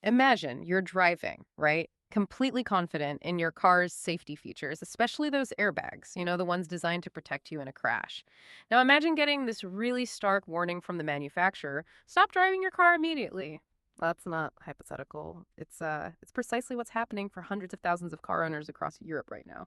Imagine you're driving, right? Completely confident in your car's safety features, especially those airbags, the ones designed to protect you in a crash. Now imagine getting this really stark warning from the manufacturer, stop driving your car immediately. That's not hypothetical. It's precisely what's happening for hundreds of thousands of car owners across Europe right now.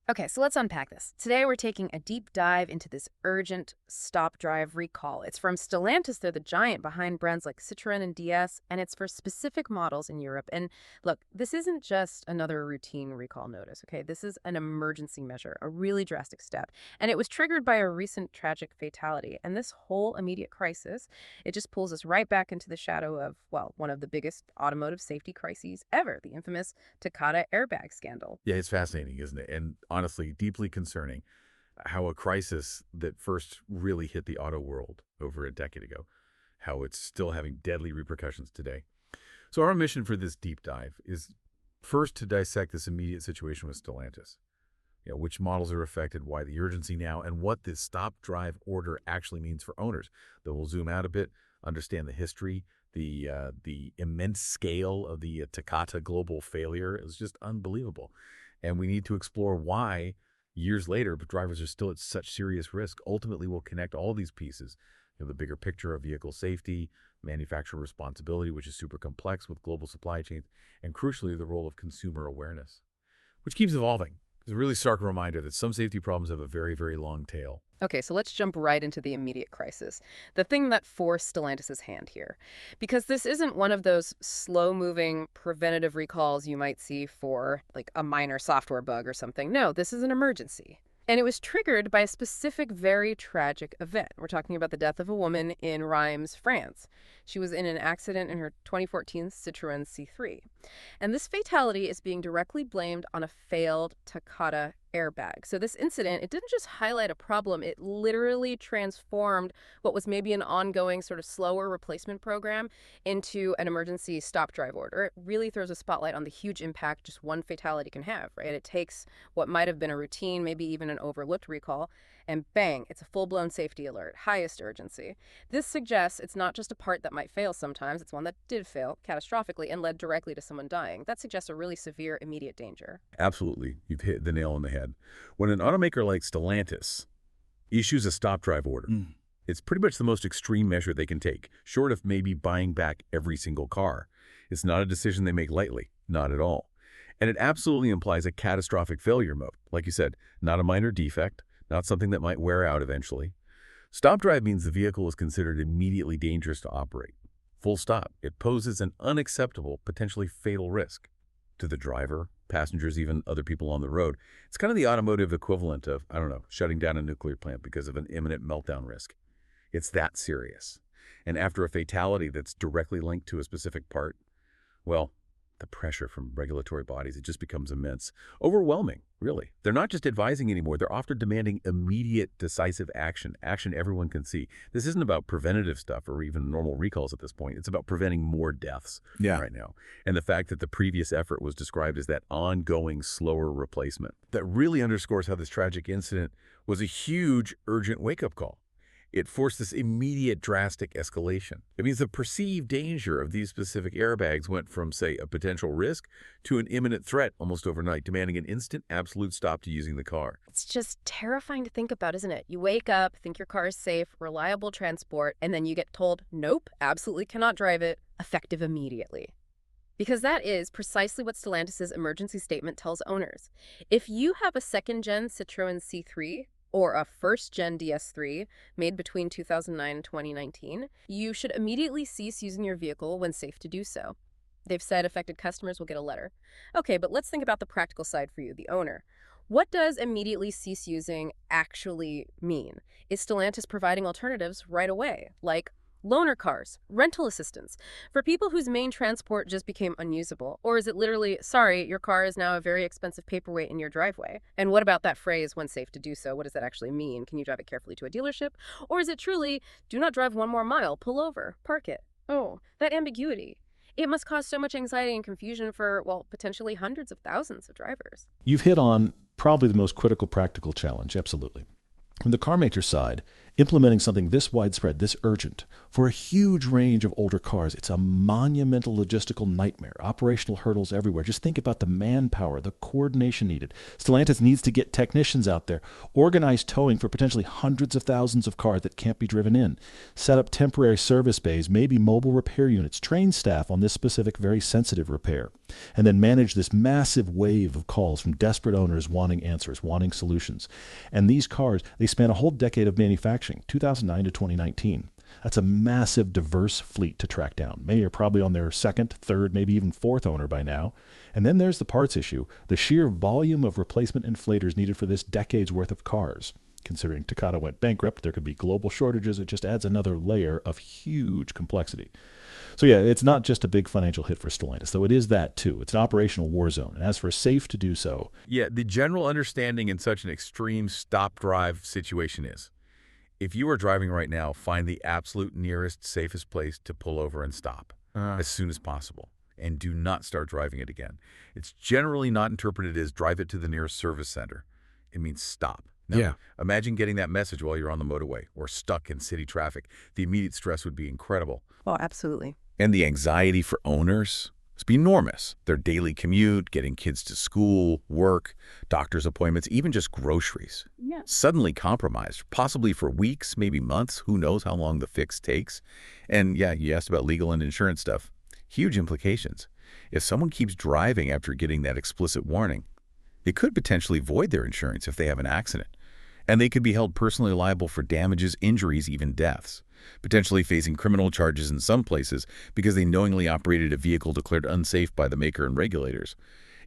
Okay, so let's unpack this. Today we're taking a deep dive into this urgent stop drive recall. It's from Stellantis, they're the giant behind brands like Citroen and DS, and it's for specific models in Europe. And look, this isn't just another routine recall notice, okay? This is an emergency measure, a really drastic step. And it was triggered by a recent tragic fatality. And this whole immediate crisis, it just pulls us right back into the shadow of, well, one of the biggest automotive safety crises ever, the infamous Takata airbag scandal. Yeah, it's fascinating, isn't it? And honestly, deeply concerning how a crisis that first really hit the auto world over a decade ago, how it's still having deadly repercussions today. So our mission for this deep dive is first to dissect this immediate situation with Stellantis. Which models are affected, why the urgency now, and what this stop drive order actually means for owners. Then we'll zoom out a bit, understand the history, the immense scale of the Takata global failure is just unbelievable. And we need to explore why, years later, but drivers are still at such serious risk. Ultimately, we'll connect all these pieces. The bigger picture of vehicle safety, manufacturer responsibility, which is super complex with global supply chains, and crucially, the role of consumer awareness, which keeps evolving. It's a really stark reminder that some safety problems have a very, very long tail. Okay, so let's jump right into the immediate crisis, the thing that forced Stellantis' hand here. Because this isn't one of those slow-moving preventative recalls you might see for, like, a minor software bug or something. No, this is an emergency. And it was triggered by a specific, very tragic event. We're talking about the death of a woman in Reims, France. She was in an accident in her 2014 Citroen C3. And this fatality is being directly blamed on a failed Takata airbag. So this incident, it didn't just highlight a problem, it literally transformed what was maybe an ongoing sort of slower replacement program into an emergency stop drive order. It really throws a spotlight on the huge impact just one fatality can have, right? It takes what might have been a routine, maybe even an overlooked recall, and bang, it's a full-blown safety alert, highest urgency. This suggests it's not just a part that might fail sometimes, it's one that did fail catastrophically and led directly to someone dying. That suggests a really severe immediate danger. Absolutely. You've hit the nail on the head. When an automaker like Stellantis issues a stop drive order, it's pretty much the most extreme measure they can take, short of maybe buying back every single car. It's not a decision they make lightly, not at all. And it absolutely implies a catastrophic failure mode. Like you said, not a minor defect, not something that might wear out eventually. Stop drive means the vehicle is considered immediately dangerous to operate. Full stop. It poses an unacceptable, potentially fatal risk to the driver, passengers, even other people on the road. It's kind of the automotive equivalent of, I don't know, shutting down a nuclear plant because of an imminent meltdown risk. It's that serious. And after a fatality that's directly linked to a specific part, well, the pressure from regulatory bodies, it just becomes immense. Overwhelming, really. They're not just advising anymore. They're often demanding immediate, decisive action everyone can see. This isn't about preventative stuff or even normal recalls at this point. It's about preventing more deaths right now. And the fact that the previous effort was described as that ongoing, slower replacement. That really underscores how this tragic incident was a huge, urgent wake-up call. It forced this immediate drastic escalation. It means the perceived danger of these specific airbags went from, say, a potential risk to an imminent threat almost overnight, demanding an instant, absolute stop to using the car. It's just terrifying to think about, isn't it? You wake up, think your car is safe, reliable transport, and then you get told, nope, absolutely cannot drive it, effective immediately. Because that is precisely what Stellantis' emergency statement tells owners. If you have a second-gen Citroen C3, or a first-gen DS3 made between 2009 and 2019, you should immediately cease using your vehicle when safe to do so. They've said affected customers will get a letter. Okay, but let's think about the practical side for you, the owner. What does immediately cease using actually mean? Is Stellantis providing alternatives right away, like loaner cars, rental assistance, for people whose main transport just became unusable? Or is it literally, sorry, your car is now a very expensive paperweight in your driveway? And what about that phrase, when safe to do so? What does that actually mean? Can you drive it carefully to a dealership? Or is it truly, do not drive one more mile, pull over, park it? Oh, that ambiguity. It must cause so much anxiety and confusion for, well, potentially hundreds of thousands of drivers. You've hit on probably the most critical practical challenge, absolutely. From the car maker side, Implementing something this widespread, this urgent, for a huge range of older cars, it's a monumental logistical nightmare. Operational hurdles everywhere. Just think about the manpower, the coordination needed. Stellantis needs to get technicians out there, organize towing for potentially hundreds of thousands of cars that can't be driven in, set up temporary service bays, maybe mobile repair units, train staff on this specific, very sensitive repair, and then manage this massive wave of calls from desperate owners wanting answers, wanting solutions. And these cars, they span a whole decade of manufacturing, 2009 to 2019. That's a massive, diverse fleet to track down. Many are probably on their second, third, maybe even fourth owner by now. And then there's the parts issue, the sheer volume of replacement inflators needed for this decade's worth of cars. Considering Takata went bankrupt, there could be global shortages. It just adds another layer of huge complexity. So yeah, it's not just a big financial hit for Stellantis, though it is that too. It's an operational war zone. And as for safe to do so... Yeah, the general understanding in such an extreme stop-drive situation is, if you are driving right now, find the absolute nearest, safest place to pull over and stop as soon as possible. And do not start driving it again. It's generally not interpreted as drive it to the nearest service center. It means stop. Now, imagine getting that message while you're on the motorway or stuck in city traffic. The immediate stress would be incredible. Oh, absolutely. And the anxiety for owners must be enormous. Their daily commute, getting kids to school, work, doctor's appointments, even just groceries. Yeah. Suddenly compromised, possibly for weeks, maybe months. Who knows how long the fix takes? And yeah, you asked about legal and insurance stuff. Huge implications. If someone keeps driving after getting that explicit warning, it could potentially void their insurance if they have an accident. And they could be held personally liable for damages, injuries, even deaths, potentially facing criminal charges in some places because they knowingly operated a vehicle declared unsafe by the maker and regulators.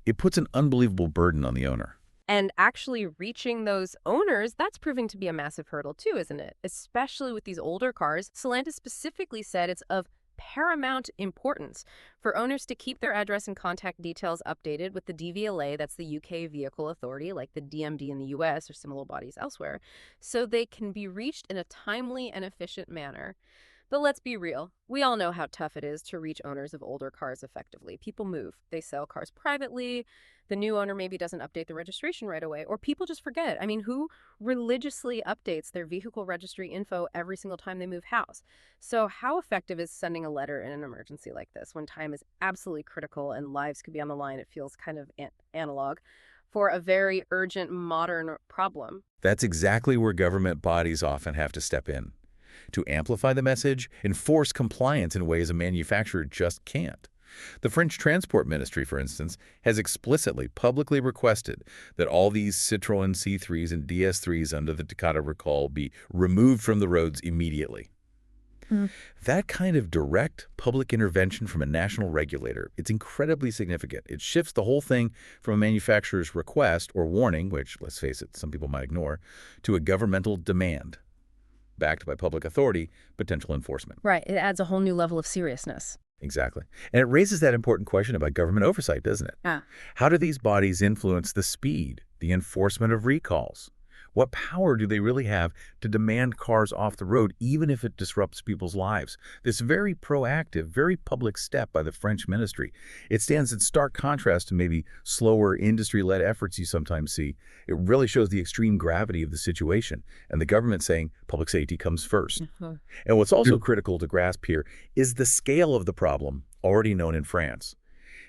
It puts an unbelievable burden on the owner. And actually reaching those owners, that's proving to be a massive hurdle too, isn't it? Especially with these older cars. Stellantis specifically said it's of paramount importance for owners to keep their address and contact details updated with the DVLA, that's the UK Vehicle Authority, like the DMD in the US or similar bodies elsewhere, so they can be reached in a timely and efficient manner. But let's be real. We all know how tough it is to reach owners of older cars effectively. People move. They sell cars privately. The new owner maybe doesn't update the registration right away, or people just forget. I mean, who religiously updates their vehicle registry info every single time they move house? So how effective is sending a letter in an emergency like this when time is absolutely critical and lives could be on the line? It feels kind of analog for a very urgent modern problem. That's exactly where government bodies often have to step in. To amplify the message, enforce compliance in ways a manufacturer just can't. The French Transport Ministry, for instance, has explicitly publicly requested that all these Citroen C3s and DS3s under the Takata recall be removed from the roads immediately. That kind of direct public intervention from a national regulator, it's incredibly significant. It shifts the whole thing from a manufacturer's request or warning, which, let's face it, some people might ignore, to a governmental demand, backed by public authority, potential enforcement. Right. It adds a whole new level of seriousness. Exactly. And it raises that important question about government oversight, doesn't it? How do these bodies influence the speed, the enforcement of recalls? What power do they really have to demand cars off the road, even if it disrupts people's lives? This very proactive, very public step by the French ministry, it stands in stark contrast to maybe slower industry-led efforts you sometimes see. It really shows the extreme gravity of the situation, and the government saying public safety comes first. And what's also critical to grasp here is the scale of the problem already known in France.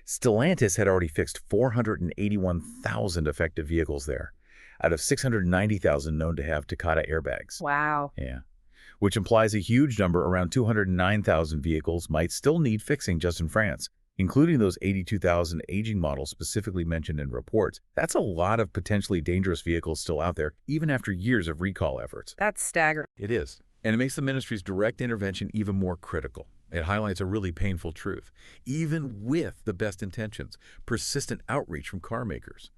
Stellantis had already fixed 481,000 effective vehicles there, out of 690,000 known to have Takata airbags. Wow. Yeah. Which implies a huge number, around 209,000 vehicles, might still need fixing just in France, including those 82,000 aging models specifically mentioned in reports. That's a lot of potentially dangerous vehicles still out there, even after years of recall efforts. That's staggering. It is. And it makes the ministry's direct intervention even more critical. It highlights a really painful truth. Even with the best intentions, persistent outreach from car makers,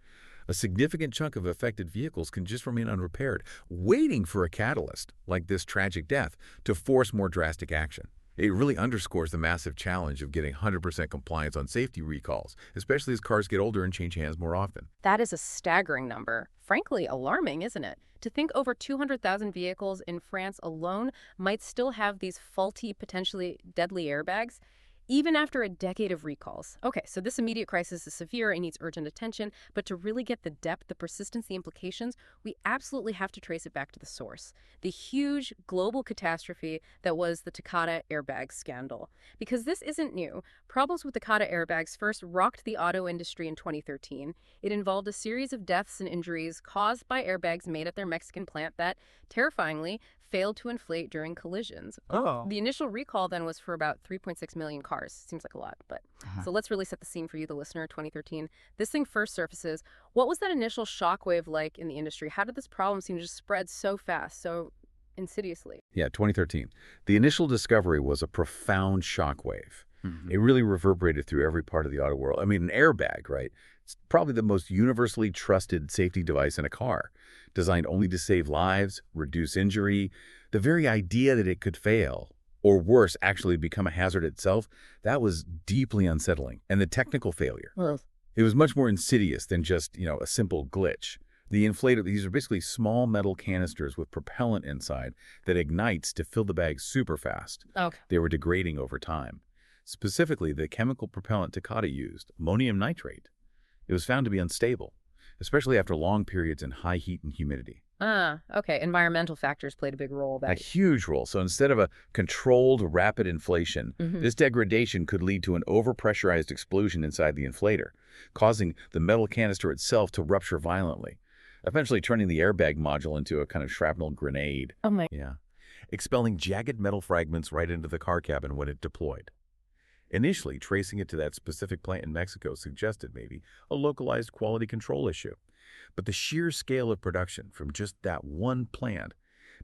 a significant chunk of affected vehicles can just remain unrepaired, waiting for a catalyst, like this tragic death, to force more drastic action. It really underscores the massive challenge of getting 100% compliance on safety recalls, especially as cars get older and change hands more often. That is a staggering number. Frankly, alarming, isn't it? To think over 200,000 vehicles in France alone might still have these faulty, potentially deadly airbags. even after a decade of recalls. Okay, so this immediate crisis is severe and needs urgent attention, but to really get the depth, the persistence, the implications, we absolutely have to trace it back to the source, the huge global catastrophe that was the Takata airbag scandal. Because this isn't new. Problems with Takata airbags first rocked the auto industry in 2013. It involved a series of deaths and injuries caused by airbags made at their Mexican plant that, terrifyingly, failed to inflate during collisions. Oh. The initial recall then was for about 3.6 million cars. Seems like a lot, but so let's really set the scene for you, the listener. 2013. This thing first surfaces. What was that initial shockwave like in the industry? How did this problem seem to just spread so fast, so insidiously? Yeah, 2013. The initial discovery was a profound shockwave. It really reverberated through every part of the auto world. I mean, an airbag, right? It's probably the most universally trusted safety device in a car, designed only to save lives, reduce injury. The very idea that it could fail, or worse, actually become a hazard itself, that was deeply unsettling. And the technical failure, it was much more insidious than just, a simple glitch. The inflator, these are basically small metal canisters with propellant inside that ignites to fill the bag super fast. Okay. They were degrading over time. Specifically, the chemical propellant Takata used, ammonium nitrate, it was found to be unstable, especially after long periods in high heat and humidity. Okay. Environmental factors played a big role. A huge role. So instead of a controlled, rapid inflation, this degradation could lead to an overpressurized explosion inside the inflator, causing the metal canister itself to rupture violently, eventually turning the airbag module into a kind of shrapnel grenade. Oh my. Yeah. Expelling jagged metal fragments right into the car cabin when it deployed. Initially, tracing it to that specific plant in Mexico suggested maybe a localized quality control issue. But the sheer scale of production from just that one plant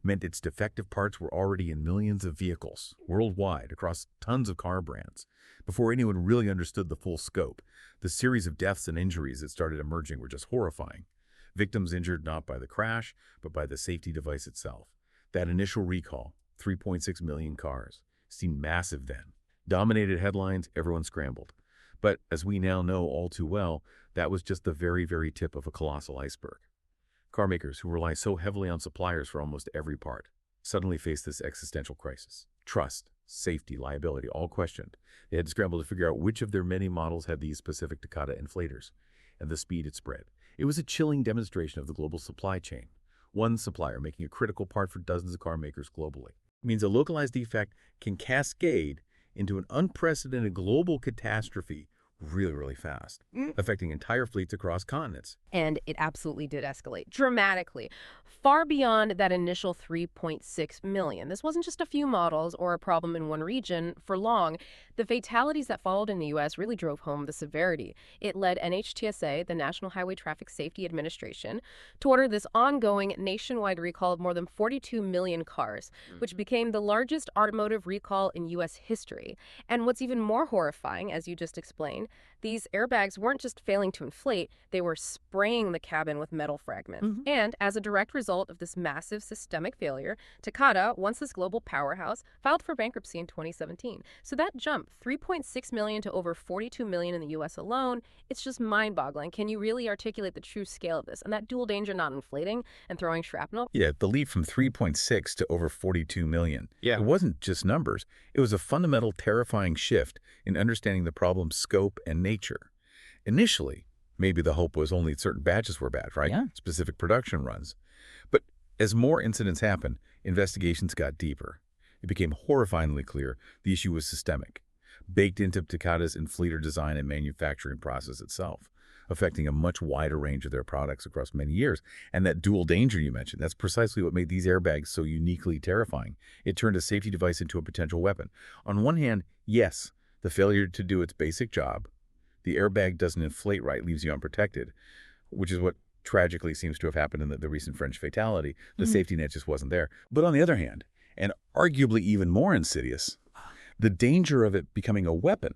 meant its defective parts were already in millions of vehicles worldwide across tons of car brands. Before anyone really understood the full scope, the series of deaths and injuries that started emerging were just horrifying. Victims injured not by the crash, but by the safety device itself. That initial recall, 3.6 million cars, seemed massive then. Dominated headlines, everyone scrambled. But as we now know all too well, that was just the very, very tip of a colossal iceberg. Car makers who rely so heavily on suppliers for almost every part suddenly faced this existential crisis. Trust, safety, liability, all questioned. They had to scramble to figure out which of their many models had these specific Takata inflators and the speed it spread. It was a chilling demonstration of the global supply chain. One supplier making a critical part for dozens of car makers globally. It means a localized defect can cascade into an unprecedented global catastrophe really, really fast, affecting entire fleets across continents. And it absolutely did escalate dramatically, far beyond that initial 3.6 million. This wasn't just a few models or a problem in one region for long. The fatalities that followed in the U.S. really drove home the severity. It led NHTSA, the National Highway Traffic Safety Administration, to order this ongoing nationwide recall of more than 42 million cars, which became the largest automotive recall in U.S. history. And what's even more horrifying, as you just explained, these airbags weren't just failing to inflate, they were spraying the cabin with metal fragments. And as a direct result of this massive systemic failure, Takata, once this global powerhouse, filed for bankruptcy in 2017. So that jump, 3.6 million to over 42 million in the U.S. alone, it's just mind-boggling. Can you really articulate the true scale of this? And that dual danger not inflating and throwing shrapnel? Yeah, the leap from 3.6 to over 42 million. Yeah. It wasn't just numbers. It was a fundamental, terrifying shift in understanding the problem's scope and nature. Initially, maybe the hope was only certain batches were bad, right? Yeah. Specific production runs. But as more incidents happened, investigations got deeper. It became horrifyingly clear the issue was systemic, baked into Takata's inflator design and manufacturing process itself, affecting a much wider range of their products across many years. And that dual danger you mentioned, that's precisely what made these airbags so uniquely terrifying. It turned a safety device into a potential weapon. On one hand, yes, the failure to do its basic job, the airbag doesn't inflate right, leaves you unprotected, which is what tragically seems to have happened in the recent French fatality. The safety net just wasn't there. But on the other hand, and arguably even more insidious, the danger of it becoming a weapon.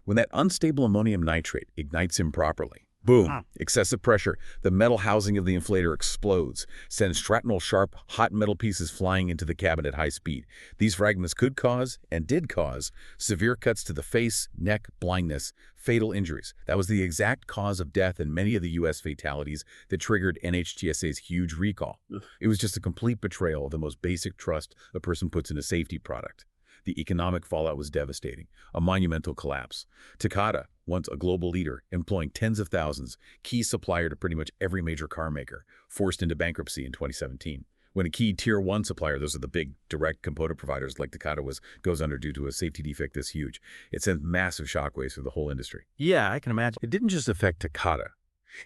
When that unstable ammonium nitrate ignites improperly, boom, excessive pressure, the metal housing of the inflator explodes, sends shrapnel-sharp, hot metal pieces flying into the cabin at high speed. These fragments could cause, and did cause, severe cuts to the face, neck, blindness, fatal injuries. That was the exact cause of death in many of the U.S. fatalities that triggered NHTSA's huge recall. It was just a complete betrayal of the most basic trust a person puts in a safety product. The economic fallout was devastating, a monumental collapse. Takata, once a global leader, employing tens of thousands, key supplier to pretty much every major car maker, forced into bankruptcy in 2017. When a key Tier 1 supplier, those are the big direct component providers like Takata goes under due to a safety defect this huge, it sent massive shockwaves through the whole industry. Yeah, I can imagine. It didn't just affect Takata.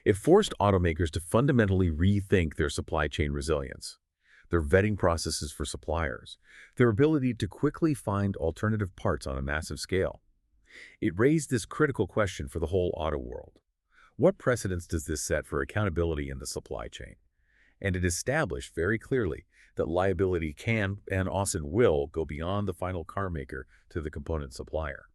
It forced automakers to fundamentally rethink their supply chain resilience, their vetting processes for suppliers, their ability to quickly find alternative parts on a massive scale. It raised this critical question for the whole auto world. What precedents does this set for accountability in the supply chain? And it established very clearly that liability can and often will go beyond the final car maker to the component supplier,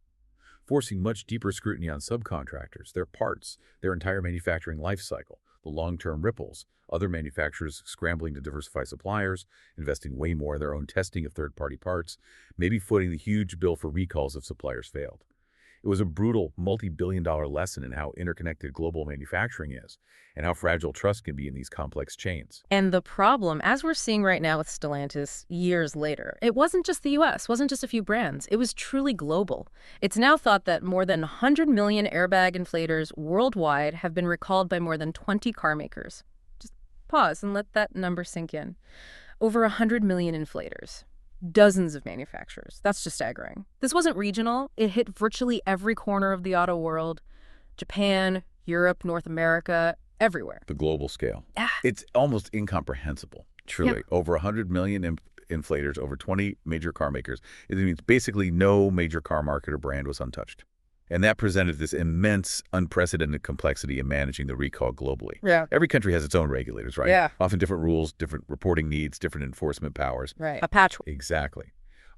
forcing much deeper scrutiny on subcontractors, their parts, their entire manufacturing life cycle, the long-term ripples, other manufacturers scrambling to diversify suppliers, investing way more in their own testing of third-party parts, maybe footing the huge bill for recalls if suppliers failed. It was a brutal, multi-billion-dollar lesson in how interconnected global manufacturing is and how fragile trust can be in these complex chains. And the problem, as we're seeing right now with Stellantis years later, it wasn't just the US, wasn't just a few brands. It was truly global. It's now thought that more than 100 million airbag inflators worldwide have been recalled by more than 20 car makers. Just pause and let that number sink in. Over 100 million inflators. Dozens of manufacturers. That's just staggering. This wasn't regional. It hit virtually every corner of the auto world. Japan, Europe, North America, everywhere. The global scale. Ah. It's almost incomprehensible, truly. Yep. Over 100 million inflators, over 20 major car makers. It means basically no major car market or brand was untouched. And that presented this immense, unprecedented complexity in managing the recall globally. Yeah. Every country has its own regulators, right? Yeah. Often different rules, different reporting needs, different enforcement powers. Right. A patchwork. Exactly.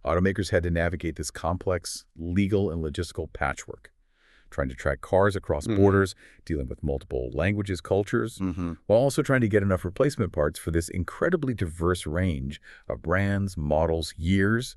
Automakers had to navigate this complex legal and logistical patchwork, trying to track cars across borders, dealing with multiple languages, cultures, while also trying to get enough replacement parts for this incredibly diverse range of brands, models, years.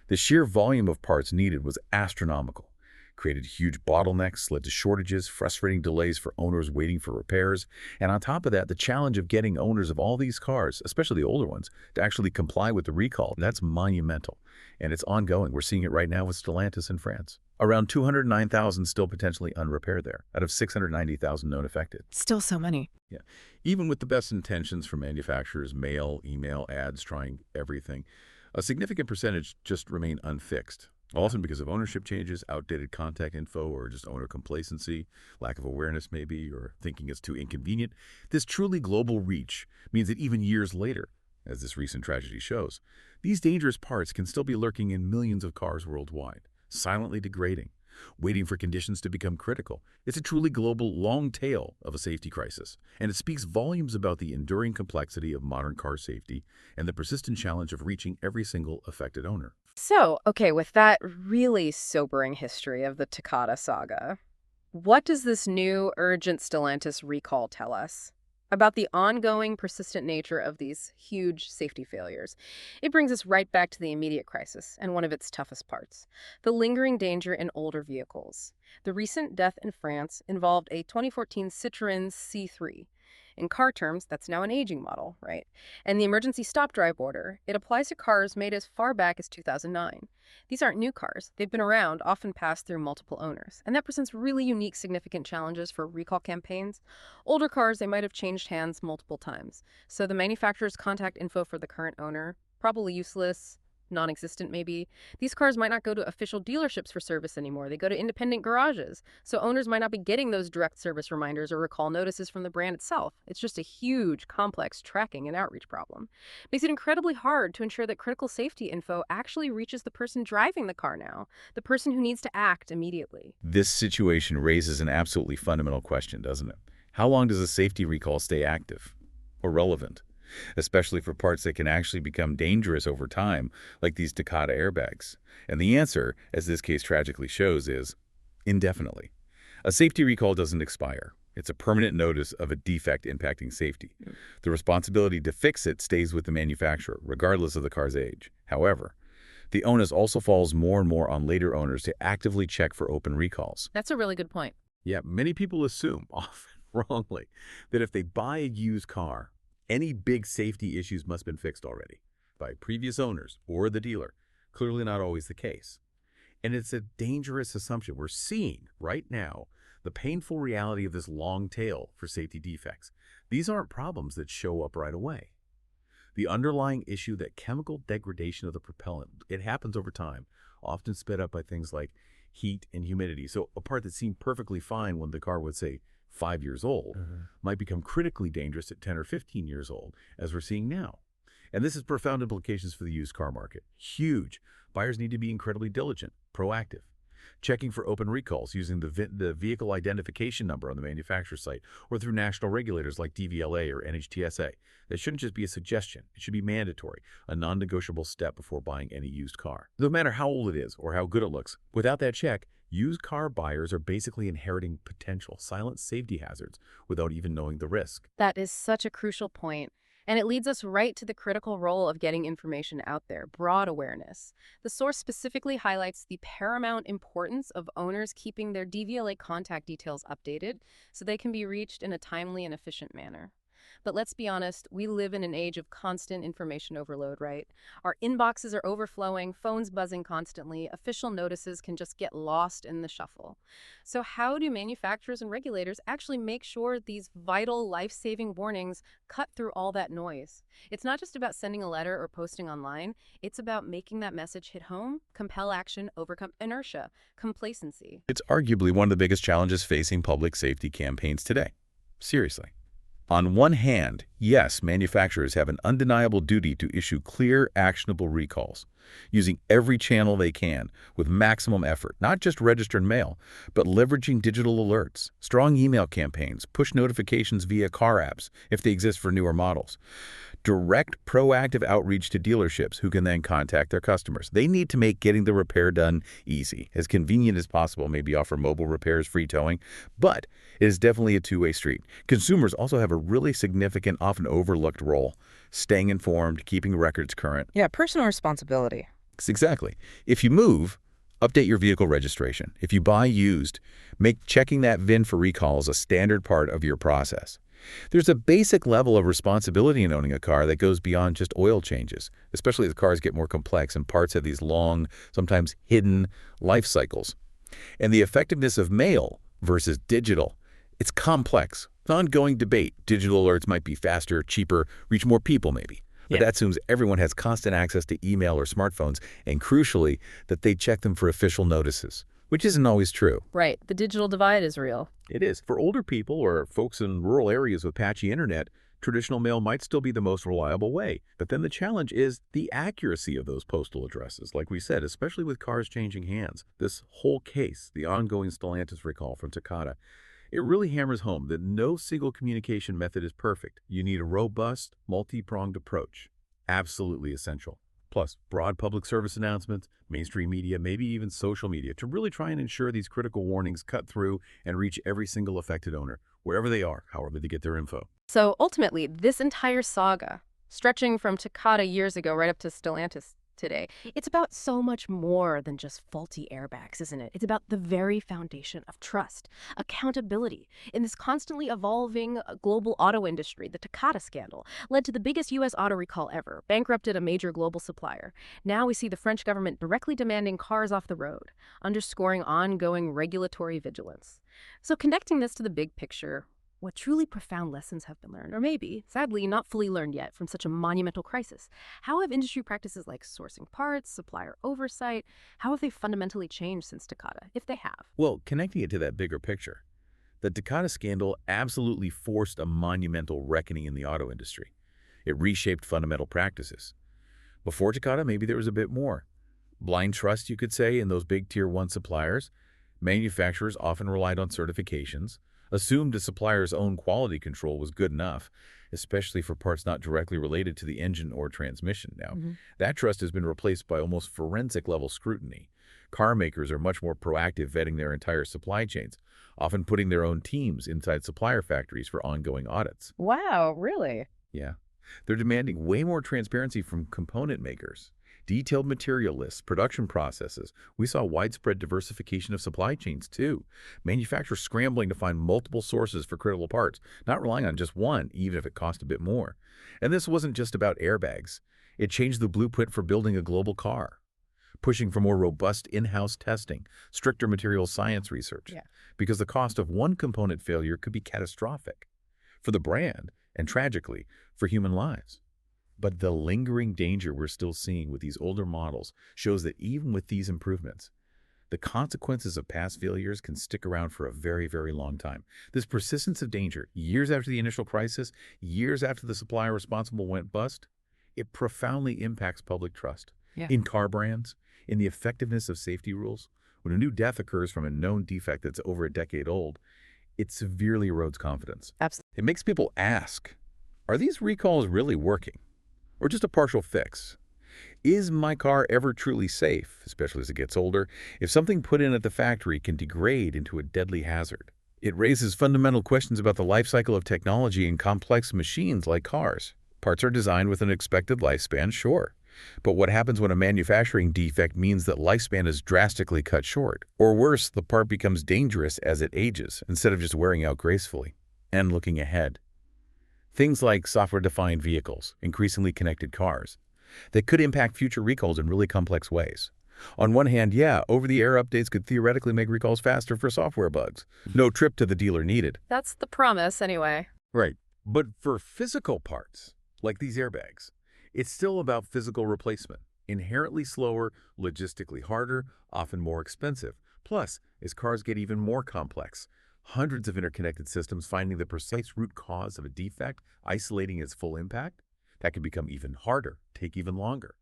The sheer volume of parts needed was astronomical. Created huge bottlenecks, led to shortages, frustrating delays for owners waiting for repairs. And on top of that, the challenge of getting owners of all these cars, especially the older ones, to actually comply with the recall, that's monumental. And it's ongoing. We're seeing it right now with Stellantis in France. Around 209,000 still potentially unrepaired there, out of 690,000 known affected. Still so many. Yeah. Even with the best intentions from manufacturers, mail, email, ads, trying everything, a significant percentage just remain unfixed. Often because of ownership changes, outdated contact info, or just owner complacency, lack of awareness maybe, or thinking it's too inconvenient. This truly global reach means that even years later, as this recent tragedy shows, these dangerous parts can still be lurking in millions of cars worldwide, silently degrading, waiting for conditions to become critical. It's a truly global long tail of a safety crisis, and it speaks volumes about the enduring complexity of modern car safety and the persistent challenge of reaching every single affected owner. So, okay, with that really sobering history of the Takata saga, what does this new urgent Stellantis recall tell us about the ongoing, persistent nature of these huge safety failures? It brings us right back to the immediate crisis and one of its toughest parts, the lingering danger in older vehicles. The recent death in France involved a 2014 Citroen C3. In car terms, that's now an aging model, right? And the emergency stop drive order, it applies to cars made as far back as 2009. These aren't new cars. They've been around, often passed through multiple owners. And that presents really unique, significant challenges for recall campaigns. Older cars, they might have changed hands multiple times. So the manufacturer's contact info for the current owner, probably useless, non-existent maybe. These cars might not go to official dealerships for service anymore. They go to independent garages. So owners might not be getting those direct service reminders or recall notices from the brand itself. It's just a huge, complex tracking and outreach problem. Makes it incredibly hard to ensure that critical safety info actually reaches the person driving the car now, the person who needs to act immediately. This situation raises an absolutely fundamental question, doesn't it? How long does a safety recall stay active or relevant? Especially for parts that can actually become dangerous over time, like these Takata airbags. And the answer, as this case tragically shows, is indefinitely. A safety recall doesn't expire. It's a permanent notice of a defect impacting safety. The responsibility to fix it stays with the manufacturer, regardless of the car's age. However, the onus also falls more and more on later owners to actively check for open recalls. That's a really good point. Yeah, many people assume, often wrongly, that if they buy a used car, any big safety issues must have been fixed already by previous owners or the dealer. Clearly not always the case. And it's a dangerous assumption. We're seeing right now the painful reality of this long tail for safety defects. These aren't problems that show up right away. The underlying issue, that chemical degradation of the propellant, it happens over time, often sped up by things like heat and humidity. So a part that seemed perfectly fine when the car was, say, 5 years old might become critically dangerous at 10 or 15 years old, as we're seeing now. And this has profound implications for the used car market. Huge. Buyers need to be incredibly diligent, proactive, checking for open recalls using the vehicle identification number on the manufacturer site or through national regulators like DVLA or NHTSA. That shouldn't just be a suggestion. It should be mandatory, a non-negotiable step before buying any used car. No matter how old it is or how good it looks, without that check, used car buyers are basically inheriting potential silent safety hazards without even knowing the risk. That is such a crucial point. And it leads us right to the critical role of getting information out there, broad awareness. The source specifically highlights the paramount importance of owners keeping their DVLA contact details updated so they can be reached in a timely and efficient manner. But let's be honest, we live in an age of constant information overload, right? Our inboxes are overflowing, phones buzzing constantly, official notices can just get lost in the shuffle. So how do manufacturers and regulators actually make sure these vital, life-saving warnings cut through all that noise? It's not just about sending a letter or posting online. It's about making that message hit home, compel action, overcome inertia, complacency. It's arguably one of the biggest challenges facing public safety campaigns today. Seriously. On one hand, yes, manufacturers have an undeniable duty to issue clear, actionable recalls, using every channel they can with maximum effort, not just registered mail, but leveraging digital alerts, strong email campaigns, push notifications via car apps if they exist for newer models, direct proactive outreach to dealerships who can then contact their customers. They need to make getting the repair done easy, as convenient as possible, maybe offer mobile repairs, free towing, but it is definitely a two-way street. Consumers also have a really significant, often overlooked role, staying informed, keeping records current. Yeah, personal responsibility. Exactly. If you move, update your vehicle registration. If you buy used, make checking that VIN for recalls a standard part of your process. There's a basic level of responsibility in owning a car that goes beyond just oil changes, especially as cars get more complex and parts have these long, sometimes hidden life cycles. And the effectiveness of mail versus digital, it's complex. It's an ongoing debate. Digital alerts might be faster, cheaper, reach more people maybe. But that assumes everyone has constant access to email or smartphones, and crucially, that they check them for official notices, which isn't always true. Right. The digital divide is real. It is. For older people or folks in rural areas with patchy internet, traditional mail might still be the most reliable way. But then the challenge is the accuracy of those postal addresses, like we said, especially with cars changing hands. This whole case, the ongoing Stellantis recall from Takata, it really hammers home that no single communication method is perfect. You need a robust, multi-pronged approach. Absolutely essential. Plus, broad public service announcements, mainstream media, maybe even social media, to really try and ensure these critical warnings cut through and reach every single affected owner, wherever they are, however they get their info. So ultimately, this entire saga, stretching from Takata years ago right up to Stellantis today, it's about so much more than just faulty airbags, isn't it? It's about the very foundation of trust, accountability. In this constantly evolving global auto industry, the Takata scandal led to the biggest U.S. auto recall ever, bankrupted a major global supplier. Now we see the French government directly demanding cars off the road, underscoring ongoing regulatory vigilance. So connecting this to the big picture, what truly profound lessons have been learned, or maybe, sadly, not fully learned yet from such a monumental crisis? How have industry practices like sourcing parts, supplier oversight, how have they fundamentally changed since Takata, if they have? Well, connecting it to that bigger picture, the Takata scandal absolutely forced a monumental reckoning in the auto industry. It reshaped fundamental practices. Before Takata, maybe there was a bit more. Blind trust, you could say, in those big Tier 1 suppliers. Manufacturers often relied on certifications, assumed a supplier's own quality control was good enough, especially for parts not directly related to the engine or transmission. Now, that trust has been replaced by almost forensic-level scrutiny. Car makers are much more proactive vetting their entire supply chains, often putting their own teams inside supplier factories for ongoing audits. Wow, really? Yeah. They're demanding way more transparency from component makers. Detailed material lists, production processes. We saw widespread diversification of supply chains, too. Manufacturers scrambling to find multiple sources for critical parts, not relying on just one, even if it cost a bit more. And this wasn't just about airbags. It changed the blueprint for building a global car. pushing for more robust in-house testing, stricter material science research, Yeah. because the cost of one component failure could be catastrophic for the brand and, tragically, for human lives. But the lingering danger we're still seeing with these older models shows that even with these improvements, the consequences of past failures can stick around for a very, very long time. This persistence of danger, years after the initial crisis, years after the supplier responsible went bust, it profoundly impacts public trust in car brands, in the effectiveness of safety rules. When a new death occurs from a known defect that's over a decade old, it severely erodes confidence. Absolutely. It makes people ask, are these recalls really working? Or just a partial fix? Is my car ever truly safe, especially as it gets older, if something put in at the factory can degrade into a deadly hazard? It raises fundamental questions about the life cycle of technology in complex machines like cars. Parts are designed with an expected lifespan, sure. But what happens when a manufacturing defect means that lifespan is drastically cut short? Or worse, the part becomes dangerous as it ages, instead of just wearing out gracefully. And looking ahead, things like software-defined vehicles, increasingly connected cars, that could impact future recalls in really complex ways. On one hand, yeah, over-the-air updates could theoretically make recalls faster for software bugs. No trip to the dealer needed. That's the promise, anyway. Right. But for physical parts, like these airbags, it's still about physical replacement. Inherently slower, logistically harder, often more expensive. Plus, as cars get even more complex, hundreds of interconnected systems finding the precise root cause of a defect, isolating its full impact, that can become even harder, take even longer.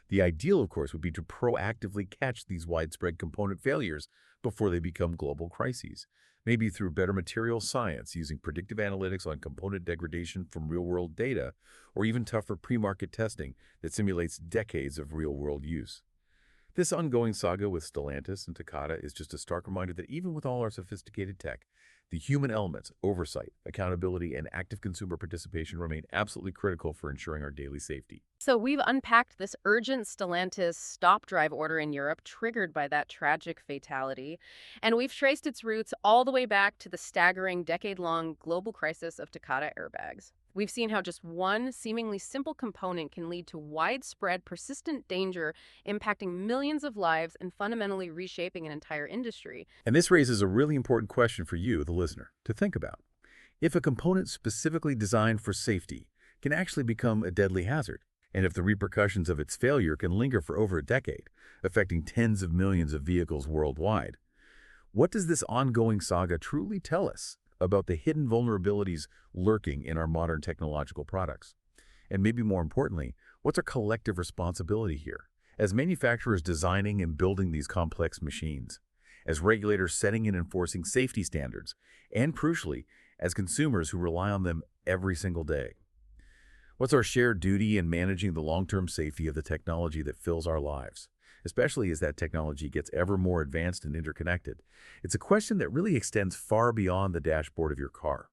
The ideal, of course, would be to proactively catch these widespread component failures before they become global crises, maybe through better material science using predictive analytics on component degradation from real-world data, or even tougher pre-market testing that simulates decades of real-world use. This ongoing saga with Stellantis and Takata is just a stark reminder that even with all our sophisticated tech, the human elements, oversight, accountability, and active consumer participation remain absolutely critical for ensuring our daily safety. So we've unpacked this urgent Stellantis stop drive order in Europe triggered by that tragic fatality, and we've traced its roots all the way back to the staggering decade-long global crisis of Takata airbags. We've seen how just one seemingly simple component can lead to widespread, persistent danger, impacting millions of lives and fundamentally reshaping an entire industry. And this raises a really important question for you, the listener, to think about. If a component specifically designed for safety can actually become a deadly hazard, and if the repercussions of its failure can linger for over a decade, affecting tens of millions of vehicles worldwide, what does this ongoing saga truly tell us about the hidden vulnerabilities lurking in our modern technological products? And maybe more importantly, what's our collective responsibility here, as manufacturers designing and building these complex machines, as regulators setting and enforcing safety standards, and crucially, as consumers who rely on them every single day? What's our shared duty in managing the long-term safety of the technology that fills our lives, especially as that technology gets ever more advanced and interconnected? It's a question that really extends far beyond the dashboard of your car.